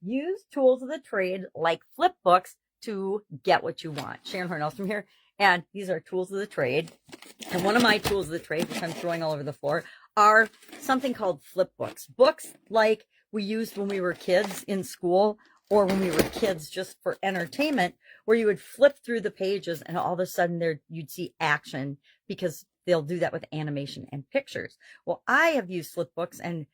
use tools of the trade like flip books to get what you want. Sharon Horne-Ellstrom here, and these are tools of the trade. And one of my tools of the trade, which I'm throwing all over the floor, are something called flip books. Books like we used when we were kids in school, or when we were kids just for entertainment, where you would flip through the pages and all of a sudden there you'd see action, because they'll do that with animation and pictures. Well, I have used flip books and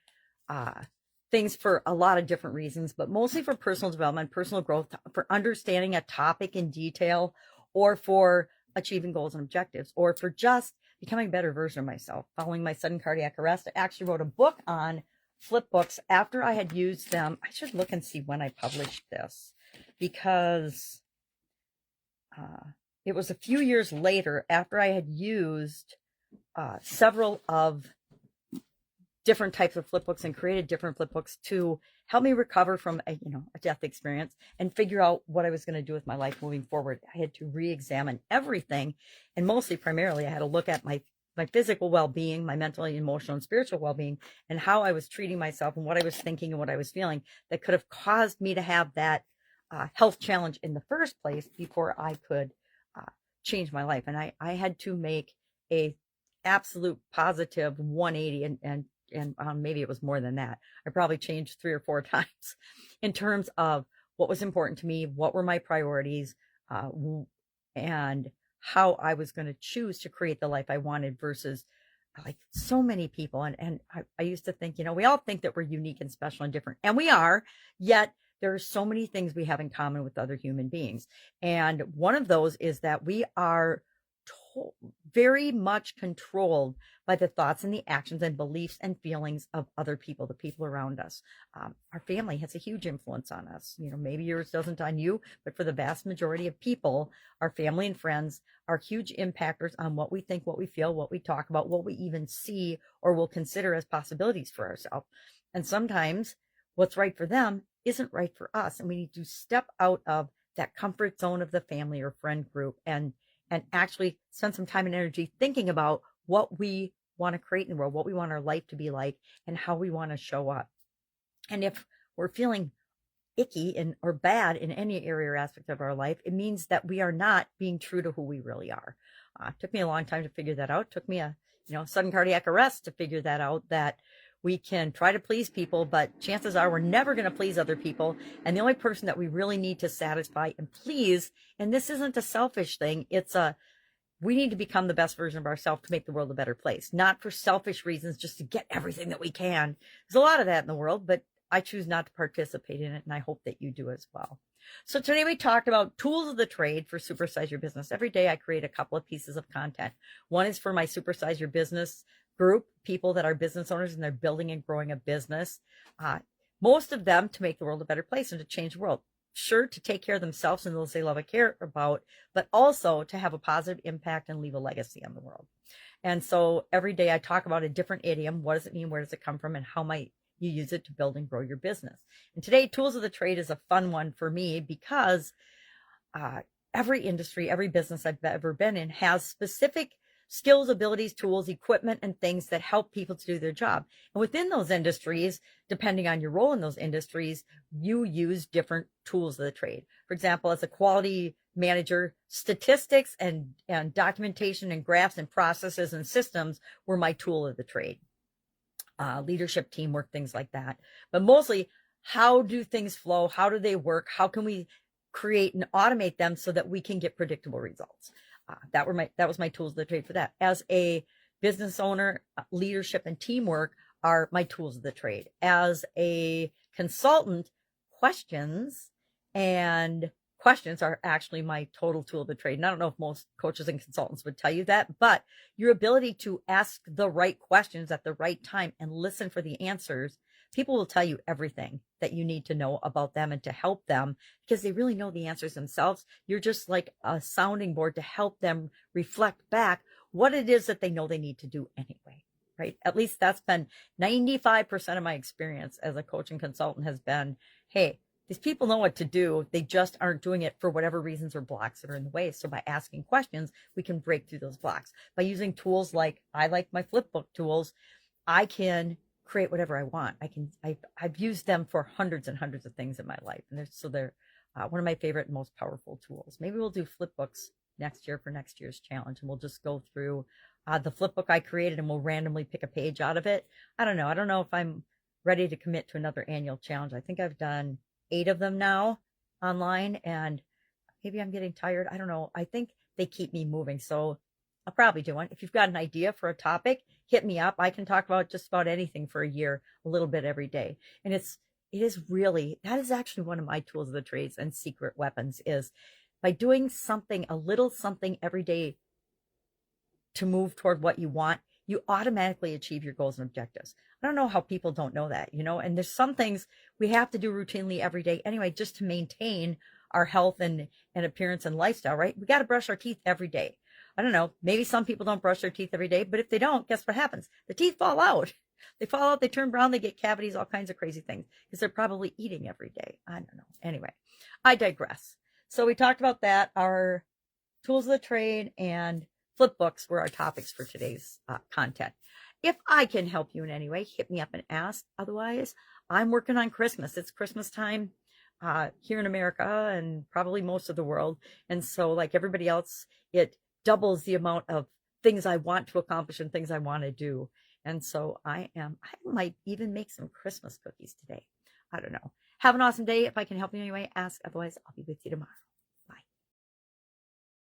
things for a lot of different reasons, but mostly for personal development, personal growth, for understanding a topic in detail, or for achieving goals and objectives, or for just becoming a better version of myself. Following my sudden cardiac arrest, I actually wrote a book on flip books after I had used them. I should look and see when I published this, because it was a few years later after I had used several of different types of flip books and created different flip books to help me recover from a death experience and figure out what I was going to do with my life moving forward. I had to re-examine everything, and mostly primarily I had to look at my physical well-being, my mental, emotional, and spiritual well-being, and how I was treating myself and what I was thinking and what I was feeling that could have caused me to have that health challenge in the first place before I could change my life. And I had to make a absolute positive 180, and maybe it was more than that. I probably changed 3 or 4 times in terms of what was important to me, what were my priorities, and how I was going to choose to create the life I wanted versus like so many people. And I used to think, we all think that we're unique and special and different, and we are, yet there are so many things we have in common with other human beings. And one of those is that we are very much controlled by the thoughts and the actions and beliefs and feelings of other people, the people around us. Our family has a huge influence on us. Maybe yours doesn't on you, but for the vast majority of people, our family and friends are huge impactors on what we think, what we feel, what we talk about, what we even see or will consider as possibilities for ourselves. And sometimes what's right for them isn't right for us. And we need to step out of that comfort zone of the family or friend group and actually spend some time and energy thinking about what we want to create in the world, what we want our life to be like, and how we want to show up. And if we're feeling icky or bad in any area or aspect of our life, it means that we are not being true to who we really are. It took me a long time to figure that out. It took me a sudden cardiac arrest to figure that out, that we can try to please people, but chances are we're never going to please other people. And the only person that we really need to satisfy and please, and this isn't a selfish thing, we need to become the best version of ourselves to make the world a better place, not for selfish reasons, just to get everything that we can. There's a lot of that in the world, but I choose not to participate in it, and I hope that you do as well. So today we talked about tools of the trade for Supersize Your Business. Every day I create a couple of pieces of content. One is for my Supersize Your Business group, people that are business owners and they're building and growing a business. Most of them to make the world a better place and to change the world. Sure, to take care of themselves and those they love and care about, but also to have a positive impact and leave a legacy on the world. And so every day I talk about a different idiom. What does it mean? Where does it come from? And how might you use it to build and grow your business? And today, tools of the trade is a fun one for me because every industry, every business I've ever been in has specific skills, abilities, tools, equipment, and things that help people to do their job. And within those industries, depending on your role in those industries, you use different tools of the trade. For example, as a quality manager, statistics and documentation and graphs and processes and systems were my tool of the trade. Leadership, teamwork, things like that. But mostly, how do things flow? How do they work? How can we create and automate them so that we can get predictable results? That was my tools of the trade for that. As a business owner, leadership and teamwork are my tools of the trade. As a consultant, questions are actually my total tool of the trade. And I don't know if most coaches and consultants would tell you that, but your ability to ask the right questions at the right time and listen for the answers, people will tell you everything that you need to know about them and to help them because they really know the answers themselves. You're just like a sounding board to help them reflect back what it is that they know they need to do anyway, right? At least that's been 95% of my experience as a coach and consultant has been, hey, these people know what to do. They just aren't doing it for whatever reasons or blocks that are in the way. So by asking questions, we can break through those blocks. By using tools like I like my flipbook tools, I can create whatever I want. I've used them for hundreds and hundreds of things in my life. And they're one of my favorite and most powerful tools. Maybe we'll do flip books next year for next year's challenge. And we'll just go through the flip book I created and we'll randomly pick a page out of it. I don't know. I don't know if I'm ready to commit to another annual challenge. I think I've done 8 of them now online, and maybe I'm getting tired. I don't know. I think they keep me moving. So I'll probably do one. If you've got an idea for a topic, hit me up. I can talk about just about anything for a year, a little bit every day. And that is actually one of my tools of the trades and secret weapons, is by doing something, a little something every day to move toward what you want, you automatically achieve your goals and objectives. I don't know how people don't know that, and there's some things we have to do routinely every day anyway, just to maintain our health and appearance and lifestyle, right? We got to brush our teeth every day. I don't know. Maybe some people don't brush their teeth every day, but if they don't, guess what happens? The teeth fall out. They fall out, they turn brown, they get cavities, all kinds of crazy things because they're probably eating every day. I don't know. Anyway, I digress. So we talked about that. Our tools of the trade and flip books were our topics for today's content. If I can help you in any way, hit me up and ask. Otherwise, I'm working on Christmas. It's Christmas time here in America and probably most of the world. And so, like everybody else, it doubles the amount of things I want to accomplish and things I want to do. And so I might even make some Christmas cookies today. I don't know. Have an awesome day. If I can help you in any way, ask. Otherwise, I'll be with you tomorrow.